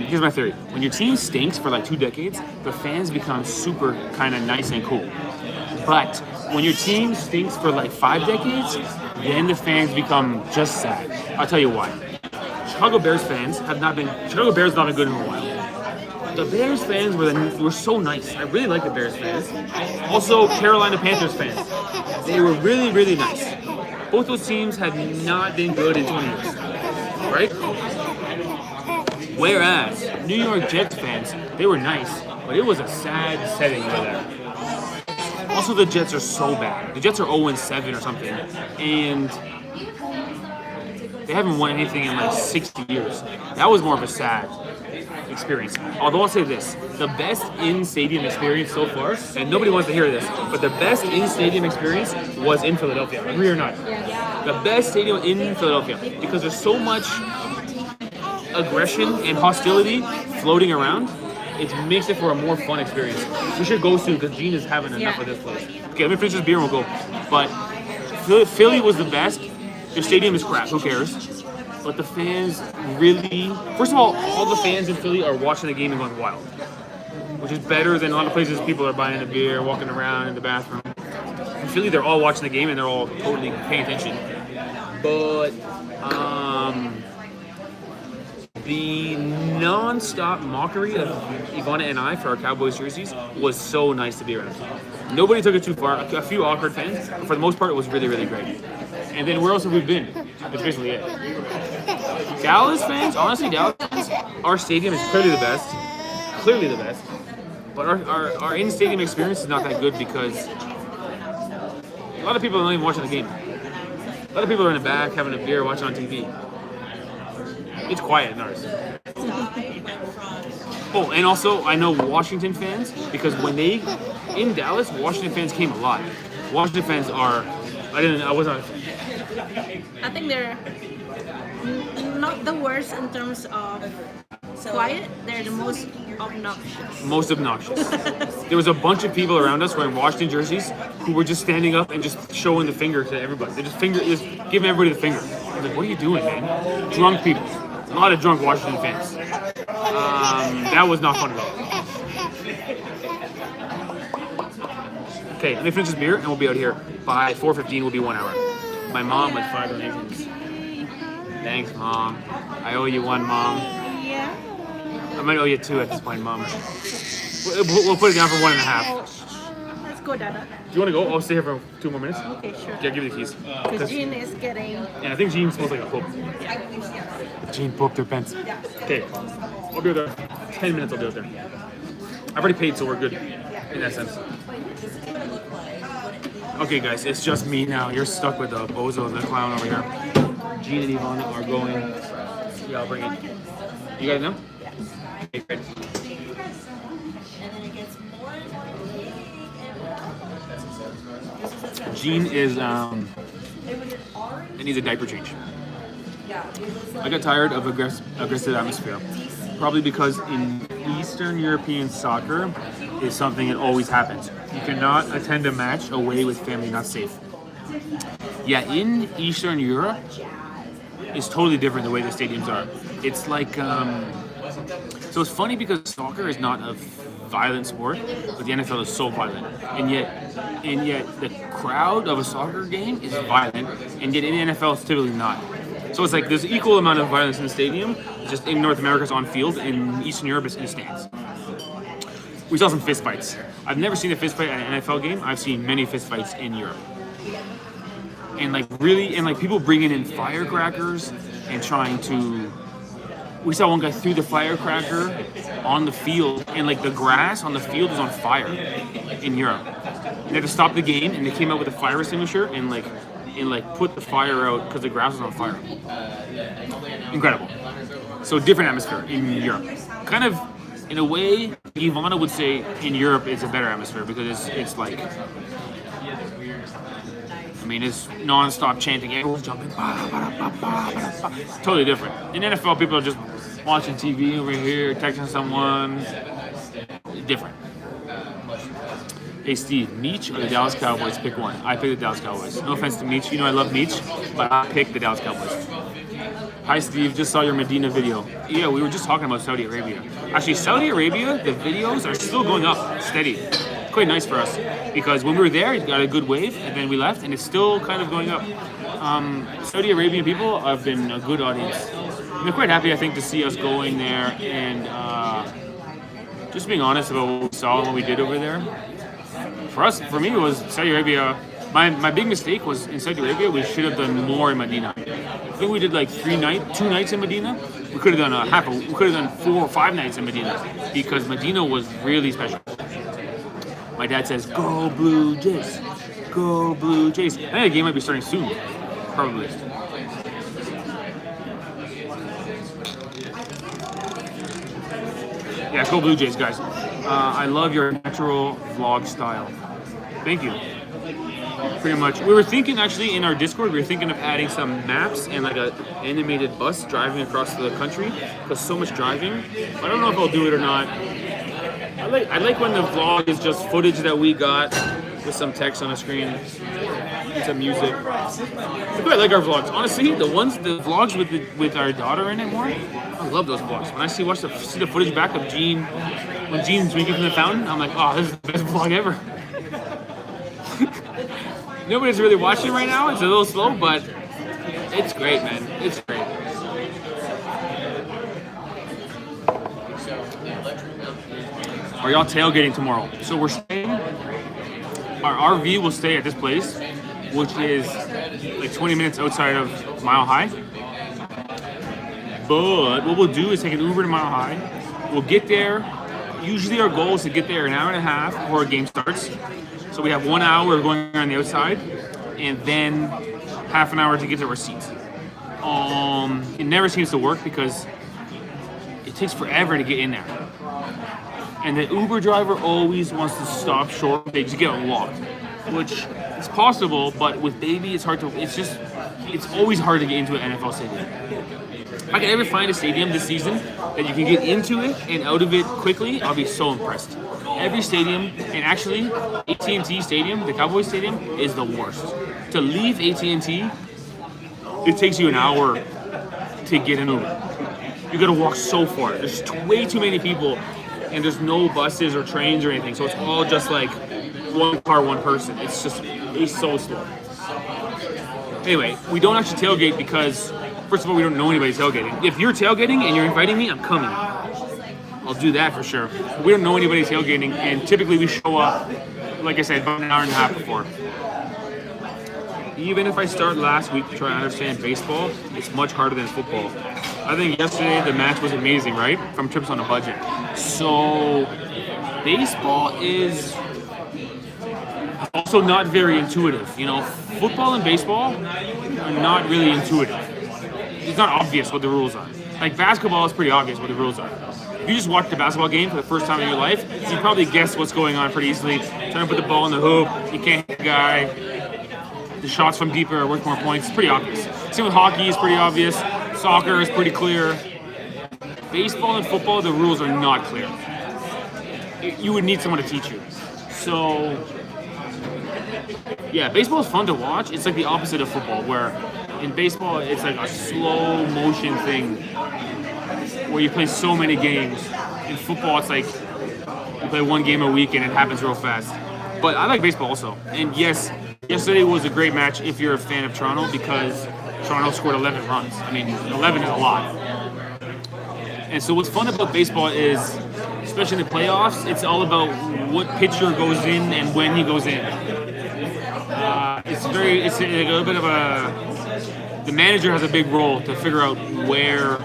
Here's my theory. When your team stinks for like 2 decades, the fans become super kind of nice and cool. But when your team stinks for like 5 decades, then the fans become just sad. I'll tell you why. Chicago Bears fans have not been good in a while. The Bears fans were so nice. I really like the Bears fans. Also, Carolina Panthers fans. They were really, really nice. Both those teams had not been good in 20 years. Right? Whereas, New York Jets fans, they were nice, but it was a sad setting over there. Also, the Jets are so bad. The Jets are 0-7 or something. And they haven't won anything in like 60 years. That was more of a sad experience. Although I'll say this, the best in-stadium experience so far, and nobody wants to hear this, but the best in-stadium experience was in Philadelphia. Agree or not? The best stadium in Philadelphia. Because there's so much aggression and hostility floating around, it makes it for a more fun experience. We should go soon because Gene is having enough of this place. Okay, let me finish this beer and we'll go. But Philly was the best. Their stadium is crap, who cares? But the fans really... First of all the fans in Philly are watching the game and going wild. Which is better than a lot of places people are buying a beer, walking around in the bathroom. In Philly, they're all watching the game and they're all totally paying attention. But, the non-stop mockery of Ivana and I for our Cowboys jerseys was so nice to be around. Nobody took it too far. A few awkward fans, but for the most part, it was really, really great. And then where else have we been? That's basically it. Dallas fans, honestly, Dallas fans, our stadium is clearly the best. Clearly the best. But our in-stadium experience is not that good because a lot of people are not even watching the game. A lot of people are in the back having a beer, watching on TV. It's quiet in ours. Oh, and also I know Washington fans because when they in Dallas, Washington fans came a lot. Washington fans are I wasn't. I think they're not the worst in terms of quiet. They're the most obnoxious. Most obnoxious. There was a bunch of people around us wearing Washington jerseys who were just standing up and just showing the finger to everybody. They just giving everybody the finger. I was like, what are you doing, man? Drunk people. A lot of drunk Washington fans. That was not fun at all. Okay, let me finish this beer and we'll be out here. By 4:15 will be 1 hour. My mom with 5 donations. Thanks, Mom. I owe you one, Mom. Yeah. I might owe you 2 at this point, Mom. We'll put it down for 1.5. Let's go, Dada. Do you want to go? I'll stay here for 2 more minutes. Okay, sure. Yeah, give me the keys. Because Jean is getting... And I think Jean smells like a poop. Jean pooped her pants. Okay, I'll be there. 10 minutes I'll be out there. I've already paid, so we're good in that sense. Okay, guys, it's just me now. You're stuck with the bozo, the clown over here. Jean and Ivana are going. Yeah, I'll bring it. You guys know? Okay, great. Jean is it needs a diaper change. I got tired of aggressive atmosphere. Probably because in Eastern European soccer is something that always happens. You cannot attend a match away with family, not safe. Yeah, in Eastern Europe, it's totally different the way the stadiums are. It's like, so it's funny because soccer is not a violent sport, but the NFL is so violent. And yet the crowd of a soccer game is violent, and yet in the NFL it's typically not. So it's like there's equal amount of violence in the stadium, just in North America it's on field, in Eastern Europe it's in the stands. We saw some fist fights. I've never seen a fist fight at an NFL game. I've seen many fist fights in Europe. And people bringing in firecrackers and trying to... We saw one guy threw the firecracker on the field, and like the grass on the field was on fire in Europe. And they had to stop the game, and they came out with a fire extinguisher and put the fire out because the grass was on fire. Incredible. So different atmosphere in Europe. Kind of, in a way, Ivana would say in Europe it's a better atmosphere because it's like, I mean, it's non-stop chanting, everyone's jumping. It's totally different. In NFL, people are just watching TV over here, texting someone. Different. Hey Steve, Meech or the Dallas Cowboys? Pick one. I pick the Dallas Cowboys. No offense to Meech, you know I love Meech, but I pick the Dallas Cowboys. Hi Steve, just saw your Medina video. Yeah, we were just talking about Saudi Arabia. Actually, Saudi Arabia, the videos are still going up, steady. Quite nice for us, because when we were there, it got a good wave, and then we left, and it's still kind of going up. Saudi Arabian people have been a good audience. And they're quite happy, I think, to see us going there, and just being honest about what we saw and what we did over there. For me, it was Saudi Arabia. My big mistake was in Saudi Arabia, we should have done more in Medina. I think we did like 2 nights in Medina. We could have done we could have done 4 or 5 nights in Medina because Medina was really special. My dad says, "Go Blue Jays, go Blue Jays." I think the game might be starting soon, probably. Yeah, go Blue Jays, guys. I love your natural vlog style. Thank you. Pretty much. We were thinking, actually, in our Discord, we were thinking of adding some maps and like an animated bus driving across the country because so much driving. I don't know if I'll do it or not. I like when the vlog is just footage that we got with some text on the screen and some music. I quite like our vlogs. Honestly, the vlogs with our daughter in it more, I love those vlogs. When I see the footage back of Jean, when Jean's drinking from the fountain, I'm like, oh, this is the best vlog ever. Nobody's really watching right now. It's a little slow, but it's great, man. It's great. Are y'all tailgating tomorrow? So we're staying. Our RV will stay at this place, which is like 20 minutes outside of Mile High. But what we'll do is take an Uber to Mile High. We'll get there. Usually our goal is to get there an hour and a half before our game starts. So we have 1 hour going on the outside, and then half an hour to get to our seats. It never seems to work because it takes forever to get in there. And the Uber driver always wants to stop short. They just get locked, which is possible, but with baby, it's hard to. It's always hard to get into an NFL stadium. If I can ever find a stadium this season that you can get into it and out of it quickly, I'll be so impressed. Every stadium, and actually AT&T Stadium, the Cowboys Stadium, is the worst. To leave AT&T, it takes you an hour to get an Uber. You gotta walk so far. There's way too many people, and there's no buses or trains or anything, so it's all just like one car, one person. It's so slow. Anyway, we don't actually tailgate because, first of all, we don't know anybody tailgating. If you're tailgating and you're inviting me, I'm coming. I'll do that for sure. We don't know anybody tailgating, and typically we show up, like I said, about an hour and a half before. Even if I start last week to try to understand baseball, it's much harder than football. I think yesterday the match was amazing, right? From Trips on a Budget. So, baseball is also not very intuitive. You know, football and baseball are not really intuitive. It's not obvious what the rules are. Like basketball is pretty obvious what the rules are. If you just watch the basketball game for the first time in your life, you probably guess what's going on pretty easily. Trying to put the ball in the hoop, you can't hit the guy. The shots from deeper are worth more points. It's pretty obvious. Same with hockey is pretty obvious. Soccer is pretty clear. Baseball and football, the rules are not clear. You would need someone to teach you. So, yeah, baseball is fun to watch. It's like the opposite of football, where in baseball, it's like a slow motion thing where you play so many games. In football, it's like you play one game a week and it happens real fast. But I like baseball also. And yes, yesterday was a great match if you're a fan of Toronto because Toronto scored 11 runs. I mean, 11 is a lot. And so what's fun about baseball is, especially in the playoffs, it's all about what pitcher goes in and when he goes in. It's a little bit of the manager has a big role to figure out where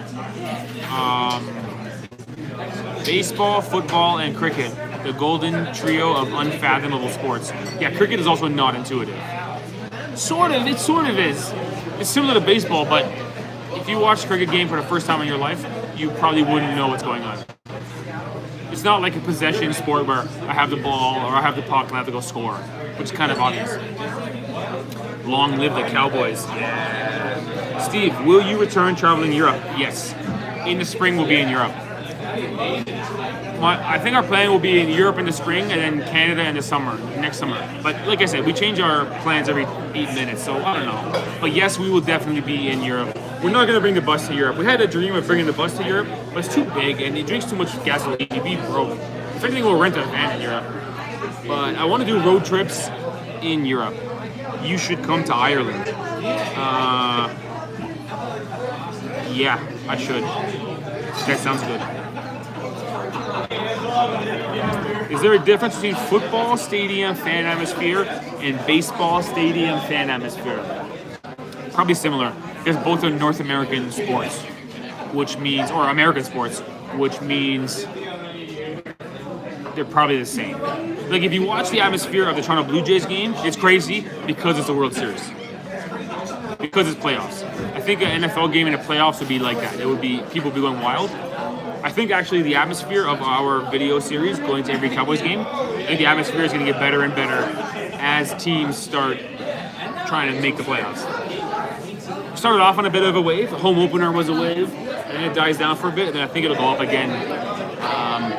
baseball, football, and cricket, the golden trio of unfathomable sports. Yeah, cricket is also not intuitive. It sort of is. It's similar to baseball, but if you watch a cricket game for the first time in your life, you probably wouldn't know what's going on. It's not like a possession sport where I have the ball or I have the puck and I have to go score, which is kind of obvious. Long live the Cowboys. Yeah. Steve, will you return traveling Europe? Yes. In the spring, we'll be in Europe. I think our plan will be in Europe in the spring and then Canada in the summer, next summer. But like I said, we change our plans every 8 minutes, so I don't know. But yes, we will definitely be in Europe. We're not going to bring the bus to Europe. We had a dream of bringing the bus to Europe, but it's too big and it drinks too much gasoline. You'd be broke. If anything, we'll rent a van in Europe. But I want to do road trips in Europe. You should come to Ireland. Yeah, I should. That sounds good. Is there a difference between football stadium fan atmosphere and baseball stadium fan atmosphere? Probably similar, because both are North American sports, which means, or American sports, which means they're probably the same. Like if you watch the atmosphere of the Toronto Blue Jays game, it's crazy because it's the World Series. Because it's playoffs. I think an NFL game in the playoffs would be like that. It would be, people would be going wild. I think actually the atmosphere of our video series going to every Cowboys game, I think the atmosphere is going to get better and better as teams start trying to make the playoffs. We started off on a bit of a wave. The home opener was a wave, and then it dies down for a bit, and then I think it'll go up again.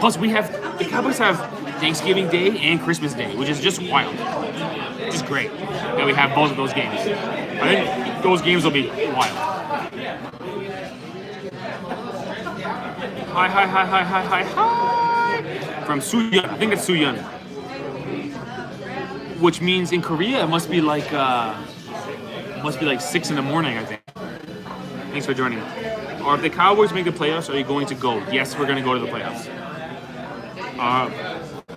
Plus, the Cowboys have Thanksgiving Day and Christmas Day, which is just wild. Which is great that we have both of those games. I think those games will be wild. Hi. From Suyun. I think it's Suyun. Which means in Korea it must be like 6 in the morning, I think. Thanks for joining. Or if the Cowboys make the playoffs, are you going to go? Yes, we're going to go to the playoffs.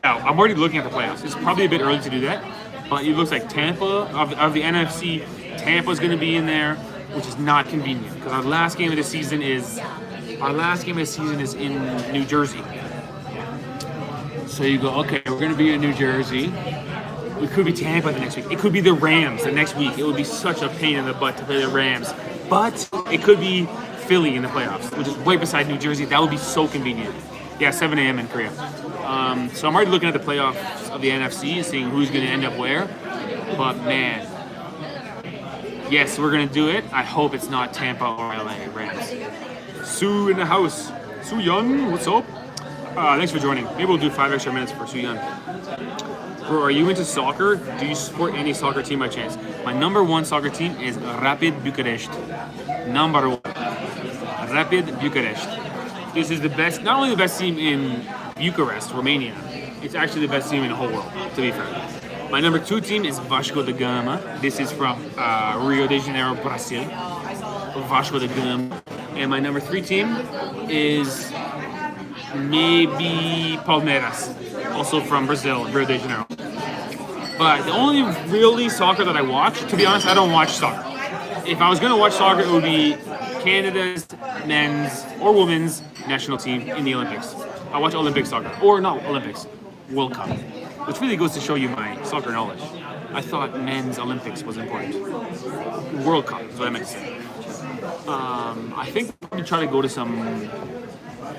Now, I'm already looking at the playoffs. It's probably a bit early to do that, but it looks like Tampa, of the NFC, Tampa's going to be in there, which is not convenient because our last game of the season is in New Jersey. So you go, okay, we're going to be in New Jersey. It could be Tampa the next week. It could be the Rams the next week. It would be such a pain in the butt to play the Rams. But it could be Philly in the playoffs, which is right beside New Jersey. That would be so convenient. Yeah, 7 a.m. in Korea. So I'm already looking at the playoffs of the NFC and seeing who's going to end up where. But man, yes, we're going to do it. I hope it's not Tampa or LA Rams. Sue in the house. Sue Young, what's up? Thanks for joining. Maybe we'll do 5 extra minutes for Soo Yun. Bro, are you into soccer? Do you support any soccer team by chance? My number one soccer team is Rapid Bucharest. Number one. Rapid Bucharest. This is the best, not only the best team in Bucharest, Romania, it's actually the best team in the whole world, to be fair. My number 2 team is Vasco da Gama. This is from Rio de Janeiro, Brazil. Vasco da Gama. And my number 3 team is maybe Palmeiras, also from Brazil, Rio de Janeiro. But the only really soccer that I watch, to be honest, I don't watch soccer. If I was going to watch soccer, it would be Canada's men's or women's national team in the Olympics. I watch Olympic soccer, or not Olympics, World Cup, which really goes to show you my soccer knowledge. I thought men's Olympics was important. World Cup is what I meant to say. I think I'm going to try to go to some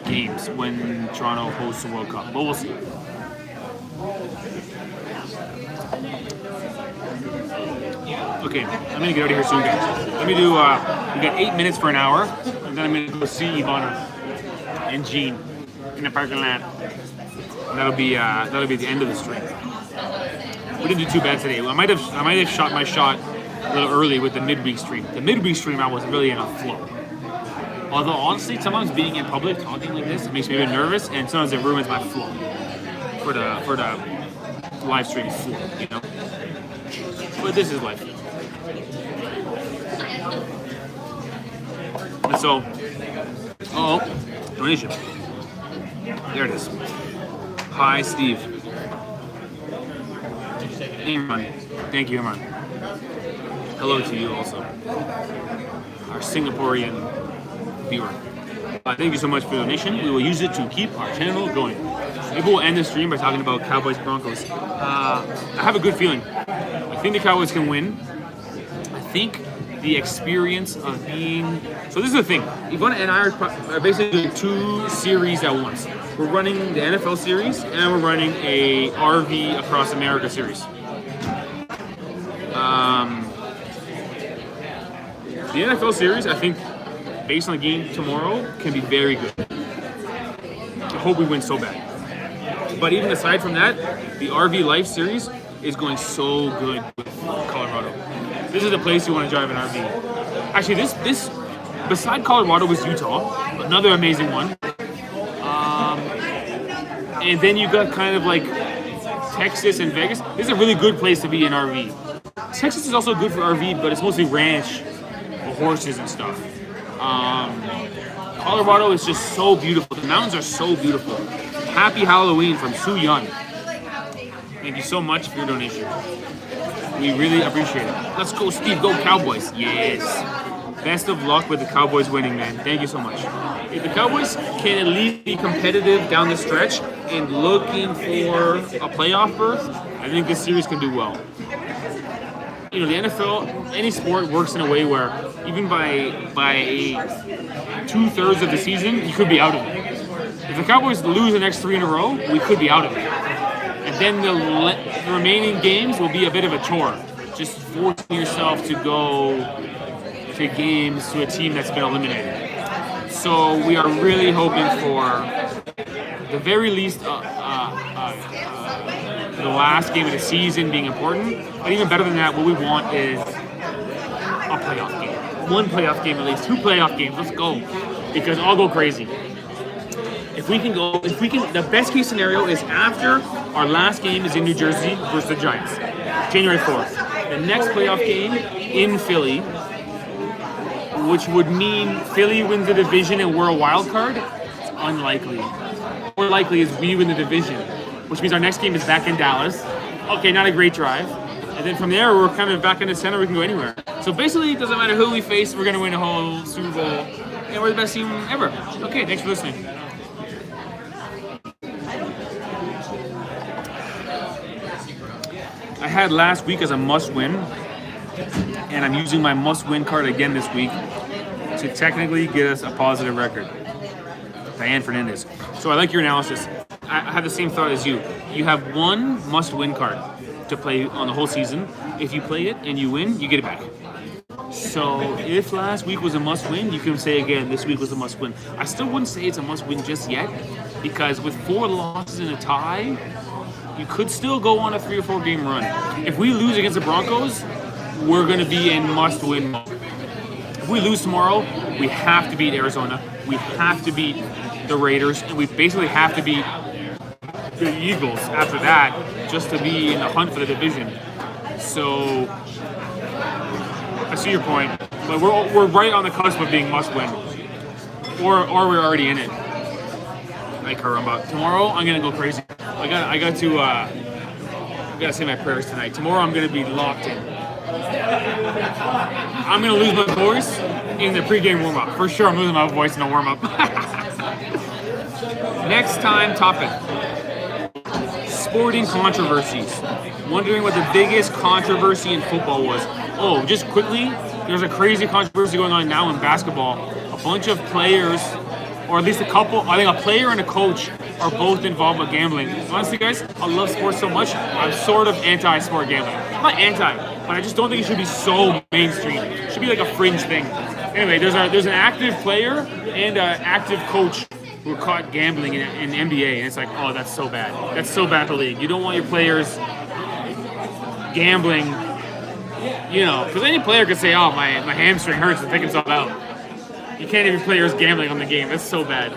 games when Toronto hosts the World Cup, but we'll see. Okay, I'm gonna get out of here soon, guys. Let me do, we got 8 minutes for an hour, and then I'm gonna go see Ivana and Jean in the parking lot. And that'll be at the end of the stream. We didn't do too bad today. I might have shot my shot a little early with the midweek stream. The midweek stream, I was really in a flow. Although honestly, sometimes being in public talking like this, it makes me a bit nervous, and sometimes it ruins my flow for the live stream flow, you know. But this is life. And so, donation. There it is. Hi, Steve. Imran. Thank you, Imran. Hello to you also. Our Singaporean viewer. Thank you so much for the donation. We will use it to keep our channel going. Maybe we'll end the stream by talking about Cowboys Broncos. I have a good feeling. I think the Cowboys can win. I think the experience of being... So this is the thing. Ivana and I are basically doing 2 series at once. We're running the NFL series and we're running a RV Across America series. The NFL series, I think, based on the game tomorrow, can be very good. I hope we win so bad. But even aside from that, the RV Life series is going so good with Colorado. This is the place you want to drive an RV. Actually, this beside Colorado was Utah, another amazing one. And then you got kind of like Texas and Vegas. This is a really good place to be in RV. Texas is also good for RV, but it's mostly ranch, horses and stuff. Colorado is just so beautiful. The mountains are so beautiful. Happy Halloween from Soo Yun. Thank you so much for your donation. We really appreciate it. Let's go, Steve. Go Cowboys. Yes. Best of luck with the Cowboys winning, man. Thank you so much. If the Cowboys can at least be competitive down the stretch and looking for a playoff berth, I think this series can do well. You know, the NFL, any sport works in a way where even by 2/3 of the season, you could be out of it. If the Cowboys lose the next 3 in a row, we could be out of it. And then the remaining games will be a bit of a chore. Just forcing yourself to go to games to a team that's been eliminated. So we are really hoping for the very least the last game of the season being important. But even better than that, what we want is a playoff game. 1 playoff game at least, 2 playoff games. Let's go. Because I'll go crazy. The best case scenario is after our last game is in New Jersey versus the Giants, January 4th. The next playoff game in Philly, which would mean Philly wins the division and we're a wild card. It's unlikely. More likely is we win the division which means our next game is back in Dallas. Okay, not a great drive. And then from there, we're kind of back in the center. We can go anywhere. So basically, it doesn't matter who we face. We're going to win a whole Super Bowl. And we're the best team ever. Okay, thanks for listening. I had last week as a must-win. And I'm using my must-win card again this week to technically get us a positive record. Diane Fernandez. So I like your analysis. I have the same thought as you. You have one must-win card to play on the whole season. If you play it and you win, you get it back. So if last week was a must-win, you can say again, this week was a must-win. I still wouldn't say it's a must-win just yet, because with 4 losses and a tie, you could still go on a 3 or 4 game run. If we lose against the Broncos, we're going to be in must-win mode. If we lose tomorrow, we have to beat Arizona. We have to beat the Raiders, and we basically have to beat the Eagles after that just to be in the hunt for the division. So I see your point, but we're right on the cusp of being must-win, or we're already in it. Like caramba. Tomorrow I'm gonna go crazy. I got to say my prayers tonight. Tomorrow I'm gonna be locked in. I'm gonna lose my voice in the pregame warm-up. For sure, I'm losing my voice in the warm-up. Next time topic: sporting controversies. Wondering what the biggest controversy in football was. Oh, just quickly, there's a crazy controversy going on now in basketball. A bunch of players, or at least a couple, I think a player and a coach are both involved with gambling. Honestly, guys, I love sports so much, I'm sort of anti-sport gambling. I'm not anti, but I just don't think it should be so mainstream. It should be like a fringe thing. Anyway, there's an active player and an active coach who were caught gambling in the NBA, and it's like, oh, that's so bad. That's so bad for the league. You don't want your players gambling, because any player could say, oh, my hamstring hurts and take himself out. You can't even players gambling on the game. That's so bad.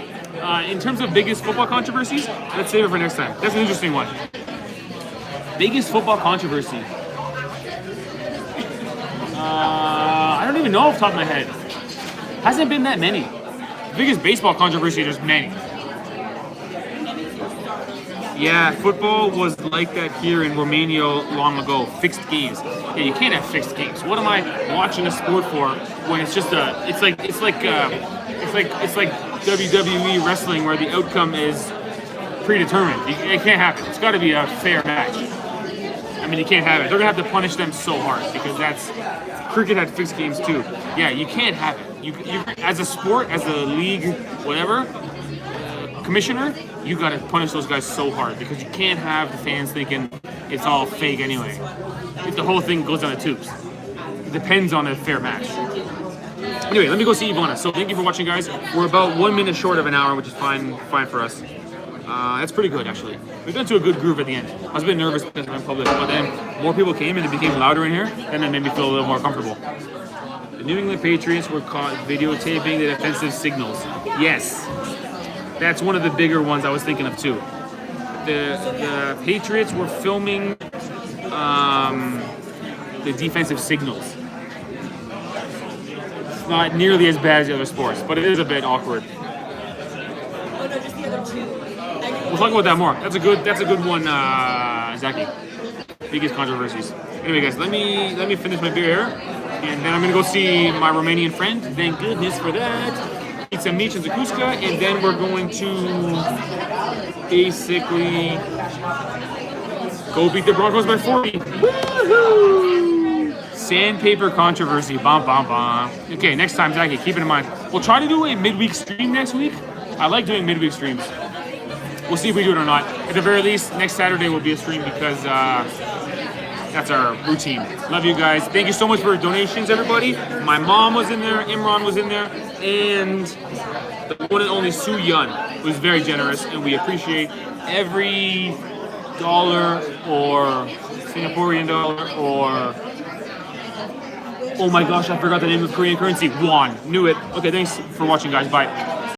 In terms of biggest football controversies, let's save it for next time. That's an interesting one. Biggest football controversy. I don't even know off the top of my head. Hasn't been that many. Biggest baseball controversy, there's many. Yeah, football was like that here in Romania long ago. Fixed games. Yeah, you can't have fixed games. What am I watching a sport for when it's just it's like WWE wrestling where the outcome is predetermined. It can't happen. It's got to be a fair match. I mean, you can't have it. They're gonna have to punish them so hard because cricket had fixed games too. Yeah, you can't have it. You as a sport, as a league, whatever, commissioner, you gotta punish those guys so hard because you can't have the fans thinking it's all fake anyway. If the whole thing goes down the tubes. It depends on a fair match. Anyway, let me go see Ivana. So thank you for watching, guys. We're about 1 minute short of an hour, which is fine for us. That's pretty good, actually. We got into a good groove at the end. I was a bit nervous because we're in public, but then more people came and it became louder in here, and it made me feel a little more comfortable. The New England Patriots were caught videotaping the defensive signals. Yes, that's one of the bigger ones I was thinking of too. The Patriots were filming the defensive signals. It's not nearly as bad as the other sports, but it is a bit awkward. We'll talk about that more. That's a good one, Zaki. Biggest controversies. Anyway, guys, let me finish my beer here, and then I'm gonna go see my Romanian friend. Thank goodness for that. Eat some meat and zakuska, and then we're going to basically go beat the Broncos by 40. Woohoo! Sandpaper controversy. Bum bum bum. Okay, next time, Zaki, keep it in mind. We'll try to do a midweek stream next week. I like doing midweek streams. We'll see if we do it or not. At the very least, next Saturday will be a stream because that's our routine. Love you guys. Thank you so much for your donations, everybody. My mom was in there, Imran was in there, and the one and only Su Yun was very generous, and we appreciate every dollar or Singaporean dollar or, oh my gosh, I forgot the name of Korean currency. Won. Knew it. Okay, thanks for watching, guys. Bye.